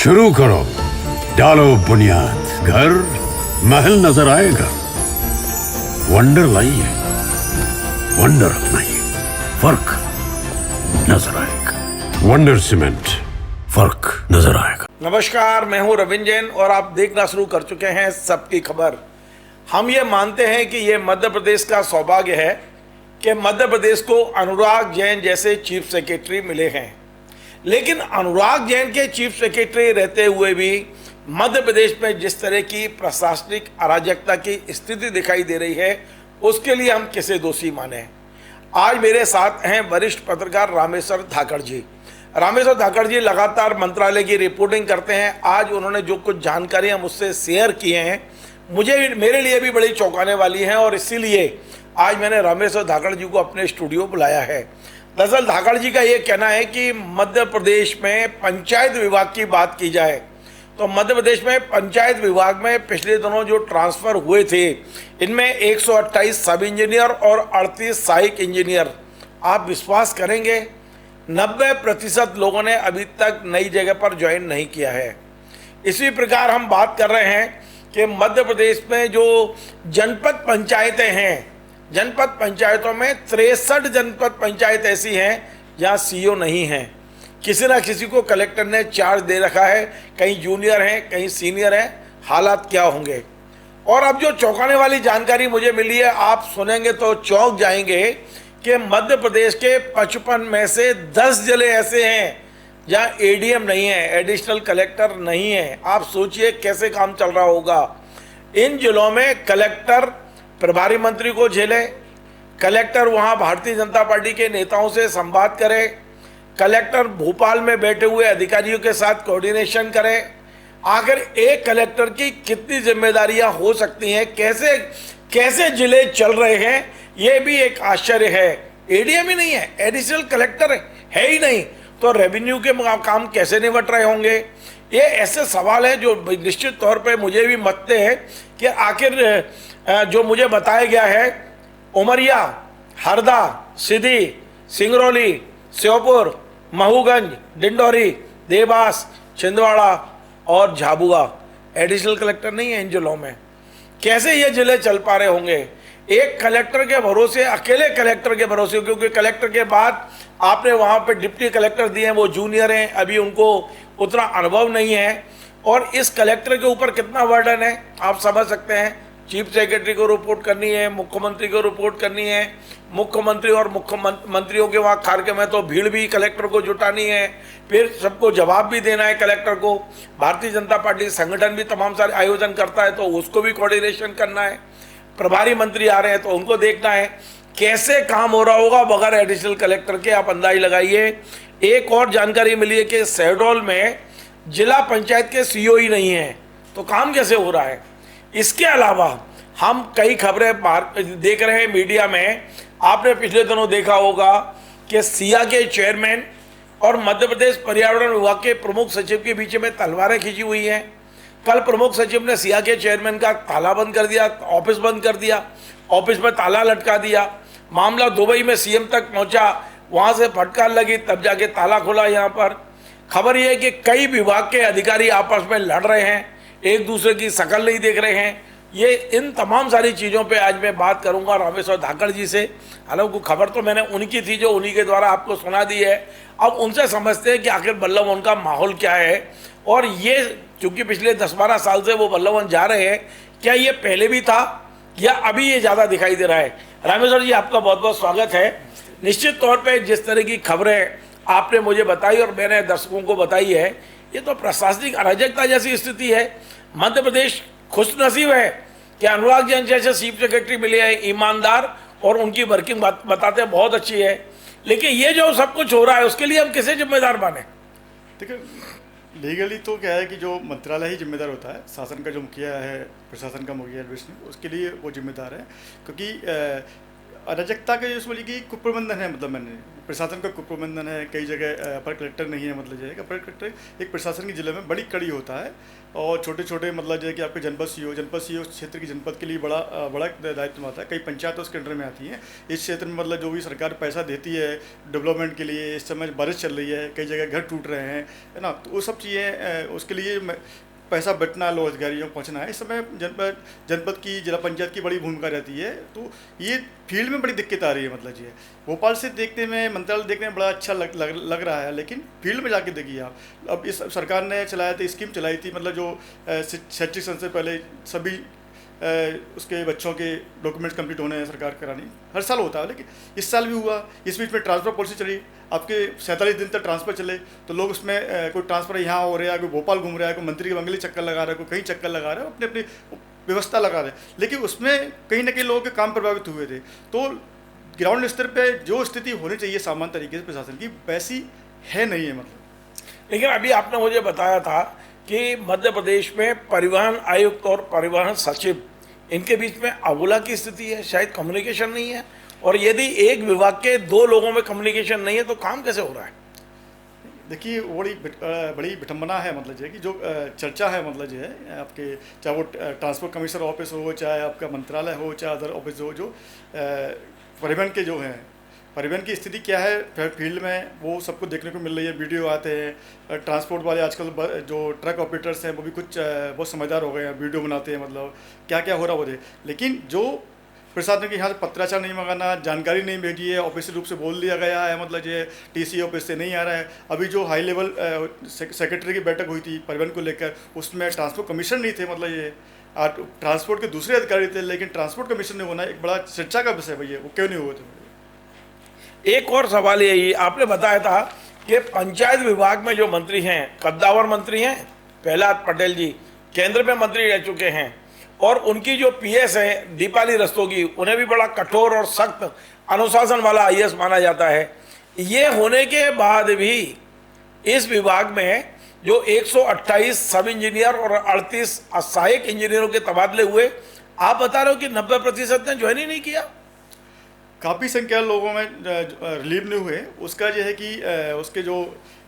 शुरू करो, डालो बुनियाद, घर महल नजर आएगा। वंडर लाइए, वंडर अपनाइए, फर्क नजर आएगा। वंडर सीमेंट, फर्क नजर आएगा। नमस्कार, मैं हूं रविंद्र जैन और आप देखना शुरू कर चुके हैं सबकी खबर। हम ये मानते हैं कि ये मध्य प्रदेश का सौभाग्य है कि मध्य प्रदेश को अनुराग जैन जैसे चीफ सेक्रेटरी मिले हैं। लेकिन अनुराग जैन के चीफ सेक्रेटरी रहते हुए भी मध्य प्रदेश में जिस तरह की प्रशासनिक अराजकता की स्थिति दिखाई दे रही है, उसके लिए हम किसे दोषी माने। आज मेरे साथ हैं वरिष्ठ पत्रकार रामेश्वर धाकड़ जी। रामेश्वर धाकड़ जी लगातार मंत्रालय की रिपोर्टिंग करते हैं। आज उन्होंने जो कुछ जानकारियां मुझसे शेयर की हैं, मेरे लिए भी बड़ी चौंकाने वाली हैं और इसीलिए आज मैंने रामेश्वर धाकड़ जी को अपने स्टूडियो बुलाया है। दरअसल धाकड़ जी का ये कहना है कि मध्य प्रदेश में पंचायत विभाग की बात की जाए तो मध्य प्रदेश में पंचायत विभाग में पिछले दिनों जो ट्रांसफ़र हुए थे, इनमें 128 सब इंजीनियर और 38 सहायक इंजीनियर। आप विश्वास करेंगे 90% लोगों ने अभी तक नई जगह पर ज्वाइन नहीं किया है। इसी प्रकार हम बात कर रहे हैं कि मध्य प्रदेश में जो जनपद पंचायतें हैं, जनपद पंचायतों में 63 जनपद पंचायत ऐसी हैं जहां सीईओ नहीं हैं। किसी ना किसी को कलेक्टर ने चार्ज दे रखा है, कहीं जूनियर हैं, कहीं सीनियर हैं। हालात क्या होंगे। और अब जो चौंकाने वाली जानकारी मुझे मिली है, आप सुनेंगे तो चौंक जाएंगे कि मध्य प्रदेश के 55 में से 10 जिले ऐसे हैं जहां एडीएम नहीं है, एडिशनल कलेक्टर नहीं है। आप सोचिए कैसे काम चल रहा होगा। इन जिलों में कलेक्टर प्रभारी मंत्री को झेले, कलेक्टर वहां भारतीय जनता पार्टी के नेताओं से संवाद करे, कलेक्टर भोपाल में बैठे हुए अधिकारियों के साथ कोऑर्डिनेशन करे। आखिर एक कलेक्टर की कितनी जिम्मेदारियां हो सकती हैं, कैसे कैसे जिले चल रहे हैं, ये भी एक आश्चर्य है। एडीएम ही नहीं है, एडिशनल कलेक्टर है ही नहीं, तो रेवेन्यू के काम कैसे निपट रहे होंगे। ये ऐसे सवाल हैं जो निश्चित तौर पे मुझे भी मतते हैं कि आखिर जो मुझे बताया गया है, उमरिया, हरदा, सीधी, सिंगरौली, श्योपुर, महूगंज, डिंडौरी, देवास, छिंदवाड़ा और झाबुआ एडिशनल कलेक्टर नहीं है इन जिलों में। कैसे ये जिले चल पा रहे होंगे एक कलेक्टर के भरोसे, अकेले कलेक्टर के भरोसे, क्योंकि कलेक्टर के बाद आपने वहाँ पे डिप्टी कलेक्टर दिए हैं, वो जूनियर हैं, अभी उनको उतना अनुभव नहीं है। और इस कलेक्टर के ऊपर कितना बर्डन है आप समझ सकते हैं। चीफ सेक्रेटरी को रिपोर्ट करनी है, मुख्यमंत्री को रिपोर्ट करनी है, मुख्यमंत्री और मुख्यमंत्रियों के वहाँ कार्य में तो भीड़ भी कलेक्टर को जुटानी है, फिर सबको जवाब भी देना है कलेक्टर को। भारतीय जनता पार्टी संगठन भी तमाम सारे आयोजन करता है तो उसको भी कोऑर्डिनेशन करना है। प्रभारी मंत्री आ रहे हैं तो उनको देखना है। कैसे काम हो रहा होगा बगैर एडिशनल कलेक्टर के, आप अंदाज लगाइए। एक और जानकारी मिली है कि शहडोल में जिला पंचायत के सीईओ ही नहीं है, तो काम कैसे हो रहा है। इसके अलावा हम कई खबरें देख रहे हैं मीडिया में। आपने पिछले दिनों देखा होगा कि सिया के चेयरमैन और मध्य प्रदेश पर्यावरण विभाग के प्रमुख सचिव के बीच में तलवारें खींची हुई हैं। कल प्रमुख सचिव ने सिया के चेयरमैन का ताला बंद कर दिया, ऑफिस बंद कर दिया, ऑफिस में ताला लटका दिया। मामला दुबई में सीएम तक पहुंचा, वहां से फटकार लगी, तब जाके ताला खुला। यहाँ पर खबर यह है कि कई विभाग के अधिकारी आपस में लड़ रहे हैं, एक दूसरे की शकल नहीं देख रहे हैं। ये इन तमाम सारी चीज़ों पे आज मैं बात करूंगा रामेश्वर धाकड़ जी से। हालांकि खबर तो मैंने उनकी थी जो उन्हीं के द्वारा आपको सुना दी है। अब उनसे समझते हैं कि आखिर बल्लभ वन का माहौल क्या है। और ये चूँकि पिछले 10-12 साल से वो बल्लभ वन जा रहे हैं, क्या ये पहले भी था या अभी ये ज़्यादा दिखाई दे रहा है। रामेश्वर जी, आपका बहुत बहुत स्वागत है। निश्चित तौर पर जिस तरह की खबरें आपने मुझे बताई और मैंने दर्शकों को बताई है, ये तो प्रशासनिक अराजकता जैसी स्थिति है। मध्य प्रदेश खुशनसीब है कि अनुराग जैन जैसे चीफ सेक्रेटरी मिले हैं, ईमानदार, और उनकी वर्किंग बताते हैं बहुत अच्छी है। लेकिन ये जो सब कुछ हो रहा है उसके लिए हम किसे जिम्मेदार माने। देखिए, लीगली तो क्या है कि जो मंत्रालय ही जिम्मेदार होता है, शासन का जो मुखिया है, प्रशासन का मुखिया उसके लिए वो जिम्मेदार है। क्योंकि अराजकता के जो बोली कि कुप्रबंधन है, मतलब मैंने प्रशासन का कुप्रबंधन है, कई जगह अपर कलेक्टर नहीं है, मतलब जो है अपर कलेक्टर एक प्रशासन की जिले में बड़ी कड़ी होता है और छोटे छोटे मतलब जो है कि आपके जनपद सी ओ क्षेत्र की जनपद के लिए बड़ा दायित्व आता है। कई पंचायत उसके अंडर में आती हैं। इस क्षेत्र में मतलब जो भी सरकार पैसा देती है डेवलपमेंट के लिए, इस समय बारिश चल रही है, कई जगह घर टूट रहे हैं, है ना, तो वो सब चीज़ें उसके लिए पैसा बटना, लोग अधिकारियों को पहुँचना है। इस समय जनपद की जिला पंचायत की बड़ी भूमिका रहती है। तो ये फील्ड में बड़ी दिक्कत आ रही है, मतलब ये भोपाल से देखने में, मंत्रालय देखने में बड़ा अच्छा लग रहा है, लेकिन फील्ड में जाके देखिए आप। अब इस सरकार ने चलाया था, स्कीम चलाई थी, मतलब जो शैक्षिक संस्था से पहले सभी उसके बच्चों के डॉक्यूमेंट्स कंप्लीट होने हैं, सरकार करानी हर साल होता है, लेकिन इस साल भी हुआ। इस बीच में ट्रांसफ़र पॉलिसी चली, आपके 47 दिन तक ट्रांसफ़र चले, तो लोग उसमें कोई ट्रांसफ़र यहाँ हो रहा है, कोई भोपाल घूम रहा है, कोई मंत्री के बंगले चक्कर लगा रहा है, कोई कहीं चक्कर लगा रहा है, अपनी अपनी व्यवस्था लगा रहे हैं, लेकिन उसमें कहीं ना कहीं लोगों के काम प्रभावित हुए थे। तो ग्राउंड स्तर पर जो स्थिति होनी चाहिए सामान्य तरीके से प्रशासन की, वैसी है नहीं है मतलब। लेकिन अभी आपने मुझे बताया था कि मध्य प्रदेश में परिवहन आयुक्त और परिवहन सचिव, इनके बीच में अबोला की स्थिति है, शायद कम्युनिकेशन नहीं है। और यदि एक विभाग के दो लोगों में कम्युनिकेशन नहीं है तो काम कैसे हो रहा है? देखिए बड़ी विडंबना है, मतलब जो है कि जो चर्चा है, मतलब जो है आपके, चाहे वो ट्रांसपोर्ट कमिश्नर ऑफिस हो, चाहे आपका मंत्रालय हो, चाहे अदर ऑफिस हो, जो परिवहन के जो हैं, परिवहन की स्थिति क्या है फील्ड में, वो सबको देखने को मिल रही है। वीडियो आते हैं, ट्रांसपोर्ट वाले आजकल जो ट्रक ऑपरेटर्स हैं वो भी कुछ बहुत समझदार हो गए हैं, वीडियो बनाते हैं, मतलब क्या क्या हो रहा है वो। लेकिन जो प्रशासन के यहाँ से पत्राचार नहीं मंगाना, जानकारी नहीं भेजी है, ऑफिशियल रूप से बोल दिया गया है, मतलब ये टीसी ऑफिस से नहीं आ रहा है। अभी जो हाई लेवल सेक्रेटरी की बैठक हुई थी परिवहन को लेकर, उसमें ट्रांसपोर्ट कमीशन नहीं थे, मतलब ये ट्रांसपोर्ट के दूसरे अधिकारी थे, लेकिन ट्रांसपोर्ट कमीशन नहीं होना एक बड़ा चर्चा का विषय भैया, वो क्यों नहीं हुए थे। एक और सवाल यही, आपने बताया था कि पंचायत विभाग में जो मंत्री हैं, कद्दावर मंत्री हैं प्रहलाद पटेल जी, केंद्र में मंत्री रह चुके हैं, और उनकी जो पीएस है दीपाली रस्तोगी, उन्हें भी बड़ा कठोर और सख्त अनुशासन वाला आईएएस माना जाता है। ये होने के बाद भी इस विभाग में जो 128 सब इंजीनियर और 38 सहायक इंजीनियरों के तबादले हुए, आप बता रहे हो कि 90% ने ज्वाइन ही नहीं किया। काफ़ी संख्या लोगों में रिलीव नहीं हुए। उसका जो है कि उसके जो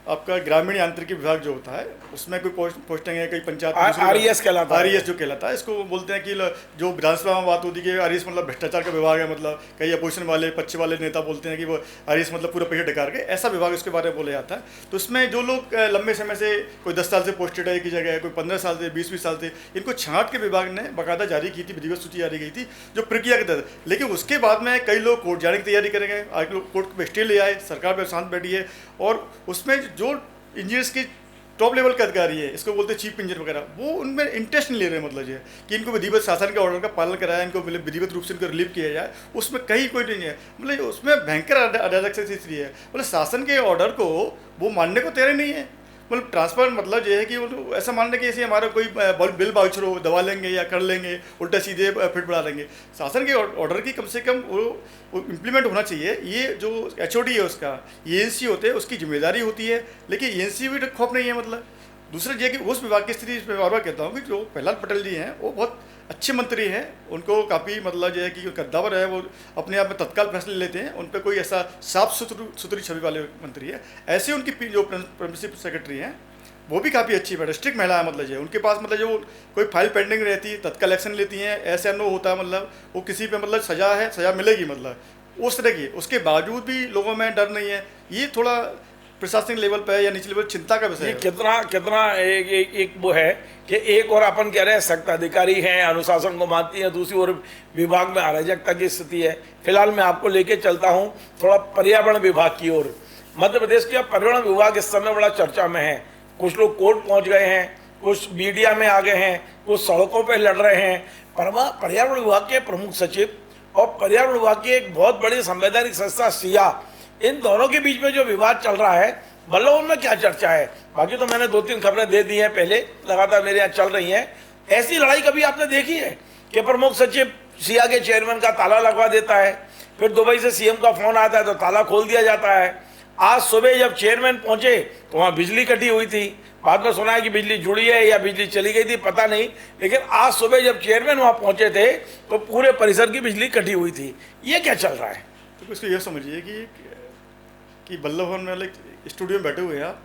आपका ग्रामीण यांत्रिकी विभाग जो होता है, उसमें कोई पोस्टिंग है, कई पंचायत आरईएस कहलाता है, आरईएस जो कहलाता है, इसको बोलते हैं कि जो विधानसभा में बात होती है कि आरईएस मतलब भ्रष्टाचार का विभाग है, मतलब कई अपोजिशन वाले पक्ष वाले नेता बोलते हैं कि वो आरईएस मतलब पूरा पैसा ढकार के, ऐसा विभाग उसके बारे में बोला जाता है। तो उसमें जो लोग लंबे समय से, कोई 10 साल से पोस्टेड है एक ही जगह, कोई 15 साल से, 20 साल से, इनको छांट के विभाग ने बाकायदा जारी की थी, विधिवत सूची जारी की थी जो प्रक्रिया के तहत। लेकिन उसके बाद में कई लोग कोर्ट जाने की तैयारी करेंगे, आज लोग कोर्ट में स्टे ले आए, सरकार पर शांत बैठी है, और उसमें जो इंजीनियर्स के टॉप लेवल का अधिकारी है, इसको बोलते हैं चीफ इंजीनियर वगैरह, वो उनमें इंटरेस्ट नहीं ले रहे, मतलब ये कि इनको विधिवत शासन के ऑर्डर का पालन कराया, इनको विधिवत रूप से इनको रिलीव किया जाए, उसमें कहीं कोई नहीं है। मतलब उसमें भयंकर अराजकता स्थिति है, मतलब शासन के ऑर्डर को वो मानने को तैयार नहीं है। मतलब ट्रांसफर मतलब ये है कि वो ऐसा मानने कि ऐसे हमारा कोई बिल बाउचर हो, दबा लेंगे या कर लेंगे, उल्टा सीधे फिट बढ़ा लेंगे। शासन के ऑर्डर की कम से कम वो इम्प्लीमेंट होना चाहिए। ये जो एचओडी है उसका, एएनसी होते हैं, उसकी जिम्मेदारी होती है, लेकिन एएनसी भी खौफ नहीं है। मतलब दूसरा ये कि उस विभाग की स्थिति, इस बार कहता हूँ कि जो प्रहलाद पटेल जी हैं वो बहुत अच्छे मंत्री हैं, उनको काफ़ी मतलब जो है कि कद्दावर है, वो अपने आप में तत्काल फैसले लेते हैं, उन पर कोई ऐसा साफ सुथरी छवि वाले मंत्री है। ऐसे उनकी जो प्रिंसिपल सेक्रेटरी हैं वो भी काफ़ी अच्छी है, डिस्ट्रिक्ट महिला है, मतलब जो उनके पास मतलब जो कोई फाइल पेंडिंग रहती है तत्काल एक्शन लेती हैं, ऐसे नो होता है, मतलब वो किसी पे मतलब सजा है, सजा मिलेगी, मतलब उस तरह की। उसके बावजूद भी लोगों में डर नहीं है। ये थोड़ा प्रशासनिक लेवल पे या निचले लेवल चिंता का विषय है। कितना एक वो है कि एक और अपन कह रहे हैं सख्त अधिकारी हैं, अनुशासन को मानती हैं, दूसरी ओर विभाग में अराजकता की स्थिति है। फिलहाल मैं आपको लेके चलता हूं थोड़ा पर्यावरण विभाग की ओर। मध्य प्रदेश का पर्यावरण विभाग इस समय बड़ा चर्चा में है। कुछ लोग कोर्ट पहुंच गए हैं, कुछ मीडिया में आ गए हैं, कुछ सड़कों पर लड़ रहे हैं। पर्यावरण विभाग के प्रमुख सचिव और पर्यावरण विभाग की एक बहुत बड़ी संवैधानिक संस्था सिया, इन दोनों के बीच में जो विवाद चल रहा है, मतलब उनमें क्या चर्चा है? बाकी तो मैंने 2-3 खबरें दे दी हैं पहले, लगातार मेरे यहाँ चल रही हैं। ऐसी लड़ाई कभी आपने देखी है कि प्रमुख सचिव सिया के चेयरमैन का ताला लगवा देता है, फिर दुबई से सीएम का फोन आता है तो ताला खोल दिया जाता है? आज सुबह जब चेयरमैन पहुंचे तो वहाँ बिजली कटी हुई थी, बाद में सुना है कि बिजली जुड़ी है या बिजली चली गई थी, पता नहीं, लेकिन आज सुबह जब चेयरमैन वहाँ पहुंचे थे तो पूरे परिसर की बिजली कटी हुई थी। ये क्या चल रहा है? तो इसको यह समझिए कि कि बल्लभ भवन में स्टूडियो में बैठे हुए हैं आप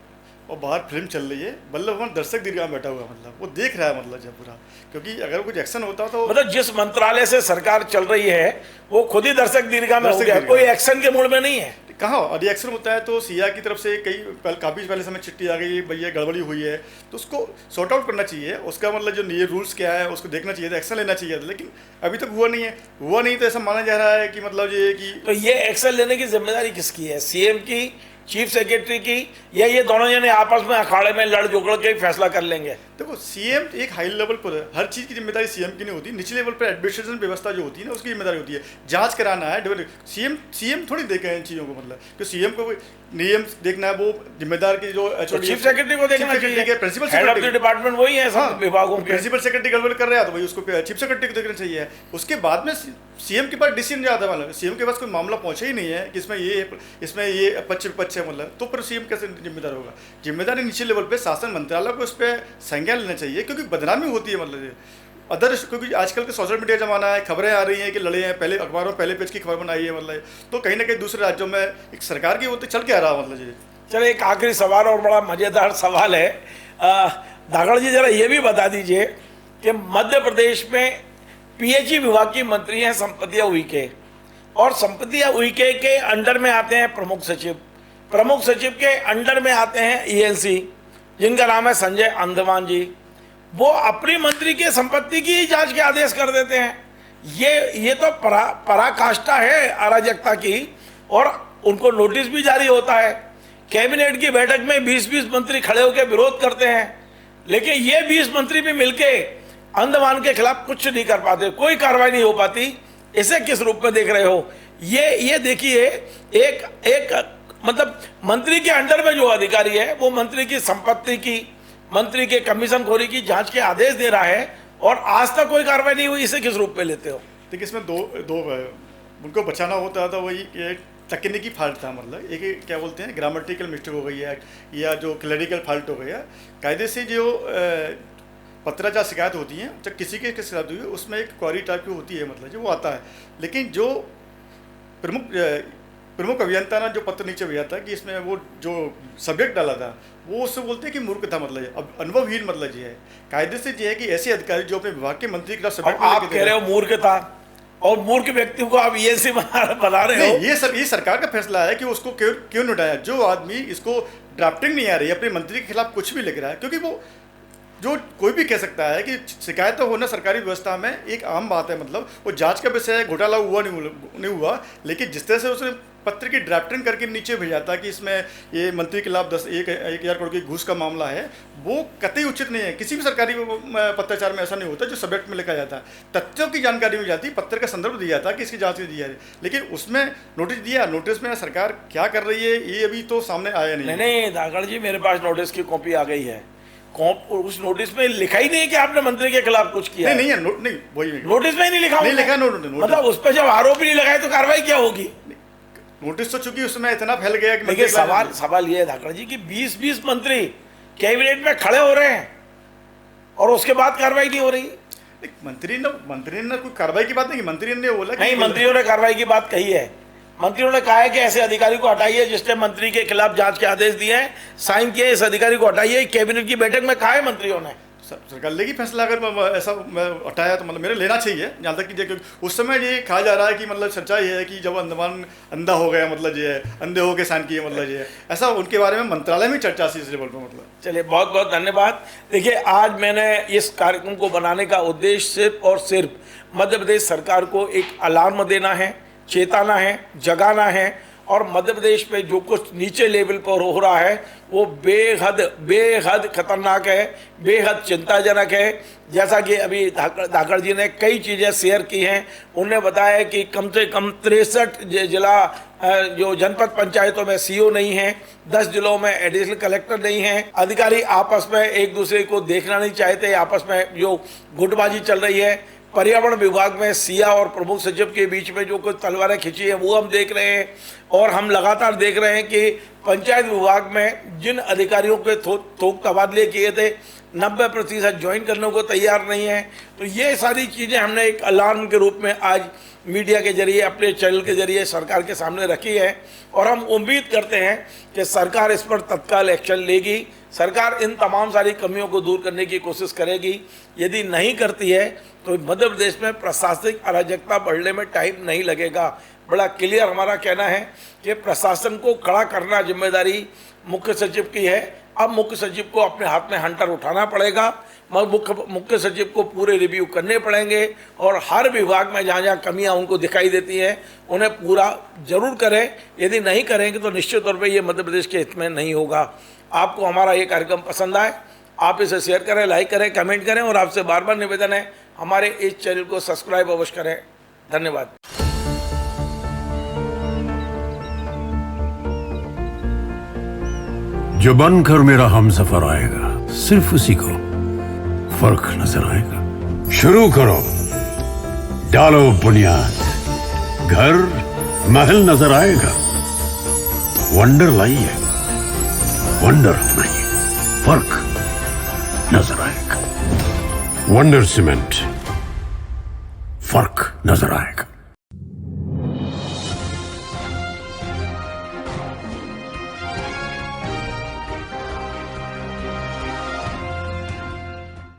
और बाहर फिल्म चल रही है, बल्लभ भवन दर्शक दीर्घा में बैठा हुआ है, मतलब वो देख रहा है मतलब जब पूरा, क्योंकि अगर कुछ एक्शन होता तो मतलब जिस मंत्रालय से सरकार चल रही है वो खुद ही दर्शक दीर्घा में हो दर्शक गया, दीर्घा। कोई एक्शन के मूड में नहीं है। कहाँ और ये एक्शन होता है तो सिया की तरफ से काफ़ी पहले समय चिट्ठी आ गई, भैया गड़बड़ी हुई है, तो उसको सॉर्ट आउट करना चाहिए, उसका मतलब जो ये रूल्स क्या है उसको देखना चाहिए था, एक्शन लेना चाहिए था, लेकिन अभी तक हुआ नहीं है। हुआ नहीं तो ऐसा माना जा रहा है कि मतलब ये कि तो ये एक्शन लेने की जिम्मेदारी किसकी है, सीएम की, चीफ सेक्रेटरी की, या ये दोनों जने आपस में अखाड़े में लड़ झगड़ के फैसला कर लेंगे? देखो सीएम एक हाई लेवल पर है, हर चीज़ की जिम्मेदारी सीएम की नहीं होती, निचले लेवल पर एडमिनिस्ट्रेशन व्यवस्था जो होती है ना उसकी जिम्मेदारी होती है, जांच कराना है। सीएम थोड़ी देखे इन चीज़ों को, मतलब कि सीएम को नियम देखना है, वो जिम्मेदार की जो चीफ सेक्रेटरी को देखना चाहिए, principal head of the department वही है सब विभागों के। प्रिंसिपल सेक्रेटरी गड़बड़ कर रहा है तो भाई उसको चीफ सेक्रेटरी को देखना चाहिए। उसके बाद में सीएम के पास डिसीजन जाता है, मतलब सीएम के पास कोई मामला पहुंचा ही नहीं है कि इसमें ये पक्ष विपक्ष है, मतलब तो फिर सीएम कैसे जिम्मेदार होगा? जिम्मेदारी नीचे लेवल पे शासन मंत्रालय को उस पर संज्ञान लेना चाहिए, क्योंकि बदनामी होती है मतलब अदर, क्योंकि आजकल के सोशल मीडिया जमाना है, खबरें आ रही हैं कि लड़े हैं, पहले अखबारों में पहले पेज की खबर बनाई है, मतलब तो कहीं ना कहीं दूसरे राज्यों में एक सरकार की वो तो चल के आ रहा मतलब ये। चलो एक आखिरी सवाल और बड़ा मजेदार सवाल है, धाकड़ जी जरा ये भी बता दीजिए कि मध्य प्रदेश में पीएचई विभाग की मंत्री हैं संपतिया उइके, और संपतिया उइके के अंडर में आते हैं प्रमुख सचिव, प्रमुख सचिव के अंडर में आते हैं ईएनसी जिनका नाम है संजय अंधमान जी। वो अपनी मंत्री के संपत्ति की जांच के आदेश कर देते हैं। ये तो पराकाष्ठा है अराजकता की, और उनको नोटिस भी जारी होता है। कैबिनेट की बैठक में 20-20 मंत्री खड़े होकर विरोध करते हैं, लेकिन ये 20 मंत्री भी मिलके अंडमान के खिलाफ कुछ नहीं कर पाते, कोई कार्रवाई नहीं हो पाती। इसे किस रूप में देख रहे हो? ये देखिए, एक मतलब मंत्री के अंडर में जो अधिकारी है वो मंत्री की संपत्ति की, मंत्री के कमीशन खोरी की जांच के आदेश दे रहा है, और आज तक कोई कार्रवाई नहीं हुई। इसे किस रूप में लेते हो? देखिए इसमें दो उनको बचाना होता था, वही तकनीकी फॉल्ट था, मतलब एक क्या बोलते हैं ग्रामेटिकल मिस्टेक हो गई है, या जो क्लरिकल फॉल्ट हो गया। कायदे से जो पत्राचार शिकायत होती हैं, जब किसी के शिकायत हुई है उसमें एक क्वारी टाइप की होती है, मतलब जो वो आता है, लेकिन जो प्रमुख अभियंता ने जो पत्र नीचे भेजा था कि इसमें वो जो सब्जेक्ट डाला था वो उससे बोलते हैं कि मूर्ख था, मतलब अब अनुभवहीन, मतलब ये है कायदे से ये है कि ऐसे अधिकारी जो अपने विभाग के मंत्री के सब्जेक्ट आप कह रहे हो मूर्ख था, और मूर्ख व्यक्ति को आप ईएनसी बना रहे हो? ये सरकार का फैसला है कि उसको क्यों नहीं उठाया। जो आदमी इसको ड्राफ्टिंग नहीं आ रही है, अपने मंत्री के खिलाफ कुछ भी लिख रहा है, क्योंकि वो जो कोई भी कह सकता है कि शिकायत तो होना सरकारी व्यवस्था में एक आम बात है, मतलब वो जांच का विषय है, घोटाला हुआ नहीं हुआ, लेकिन जिस तरह से उसने पत्र की ड्राफ्टिंग करके नीचे भेजा था कि इसमें ये मंत्री के खिलाफ 1,000 करोड़ की घूस का मामला है, वो कतई उचित नहीं है। किसी भी सरकारी पत्राचार में ऐसा नहीं होता जो सब्जेक्ट में लिखा जाता है, तथ्यों की जानकारी मिल जाती, पत्र का संदर्भ दिया था कि इसकी जांच दिया है, लेकिन उसमें नोटिस दिया, नोटिस में सरकार क्या कर रही है ये अभी तो सामने आया नहीं। धाकड़ जी मेरे पास नोटिस की कॉपी आ गई है, उस नोटिस में लिखा ही नहीं कि आपने मंत्री के खिलाफ कुछ किया। नहीं है, नहीं वही नोटिस में ही नहीं लिखा, नहीं लिखा मतलब उस पर जब आरोप नहीं लगाए तो कार्रवाई क्या होगी? नोटिस तो चूंकि उसमें इतना फैल गया कि देखिए सवाल ये है धाकड़ जी कि 20-20 मंत्री कैबिनेट में खड़े हो रहे हैं और उसके बाद कार्रवाई नहीं हो रही। मंत्री ने कोई कार्रवाई की बात नहीं, मंत्री ने बोला नहीं, मंत्रियों ने कार्रवाई की बात कही है। मंत्रियों ने कहा है कि ऐसे अधिकारी को हटाइए जिसने मंत्री के खिलाफ जांच के आदेश दिए हैं, साइन किए, इस अधिकारी को हटाइए। कैबिनेट की बैठक में कहा है मंत्रियों ने? सरकार लेगी फैसला, अगर ऐसा मैं हटाया तो मतलब मेरे लेना चाहिए, जहाँ तक कि उस समय ये कहा जा रहा है कि मतलब सच्चाई है कि जब अंडमान अंधा हो गया, मतलब ये है अंधे होके साइन किए, मतलब ये है ऐसा उनके बारे में मंत्रालय में चर्चा थी इस लेवल पर। मतलब चलिए बहुत बहुत धन्यवाद। देखिए आज मैंने इस कार्यक्रम को बनाने का उद्देश्य सिर्फ और सिर्फ मध्य प्रदेश सरकार को एक अलार्म देना है, चेताना है, जगाना है, और मध्य प्रदेश में जो कुछ नीचे लेवल पर हो रहा है वो बेहद खतरनाक है, बेहद चिंताजनक है। जैसा कि अभी धाकड़ जी ने कई चीज़ें शेयर की हैं, उन्होंने बताया कि कम से कम 63 जिला जो जनपद पंचायतों में सीओ नहीं है, 10 जिलों में एडिशनल कलेक्टर नहीं है, अधिकारी आपस में एक दूसरे को देखना नहीं चाहते, आपस में जो गुटबाजी चल रही है। पर्यावरण विभाग में सिया और प्रमुख सचिव के बीच में जो कुछ तलवारें खिंची है वो हम देख रहे हैं, और हम लगातार देख रहे हैं कि पंचायत विभाग में जिन अधिकारियों के थोक तबादले किए थे 90% ज्वाइन करने को तैयार नहीं है। तो ये सारी चीज़ें हमने एक अलार्म के रूप में आज मीडिया के जरिए, अपने चैनल के जरिए सरकार के सामने रखी है और हम उम्मीद करते हैं कि सरकार इस पर तत्काल एक्शन लेगी। सरकार इन तमाम सारी कमियों को दूर करने की कोशिश करेगी। यदि नहीं करती है तो मध्य प्रदेश में प्रशासनिक अराजकता बढ़ने में टाइम नहीं लगेगा। बड़ा क्लियर हमारा कहना है कि प्रशासन को खड़ा करना जिम्मेदारी मुख्य सचिव की है। अब मुख्य सचिव को अपने हाथ में हंटर उठाना पड़ेगा, मुख्य सचिव को पूरे रिव्यू करने पड़ेंगे और हर विभाग में जहाँ जहाँ कमियाँ उनको दिखाई देती हैं उन्हें पूरा जरूर करें। यदि नहीं करेंगे तो निश्चित तौर पे ये मध्य प्रदेश के हित में नहीं होगा। आपको हमारा ये कार्यक्रम पसंद आए, आप इसे शेयर करें, लाइक करें, कमेंट करें और आपसे बार बार निवेदन है हमारे इस चैनल को सब्सक्राइब अवश्य करें। धन्यवाद। जो बनकर मेरा हमसफर आएगा सिर्फ उसी को फर्क नजर आएगा। शुरू करो, डालो बुनियाद, घर महल नजर आएगा। वंडर लाइए, वंडर अपनाइए, फर्क नजर आएगा। वंडर सीमेंट, फर्क नजर आएगा।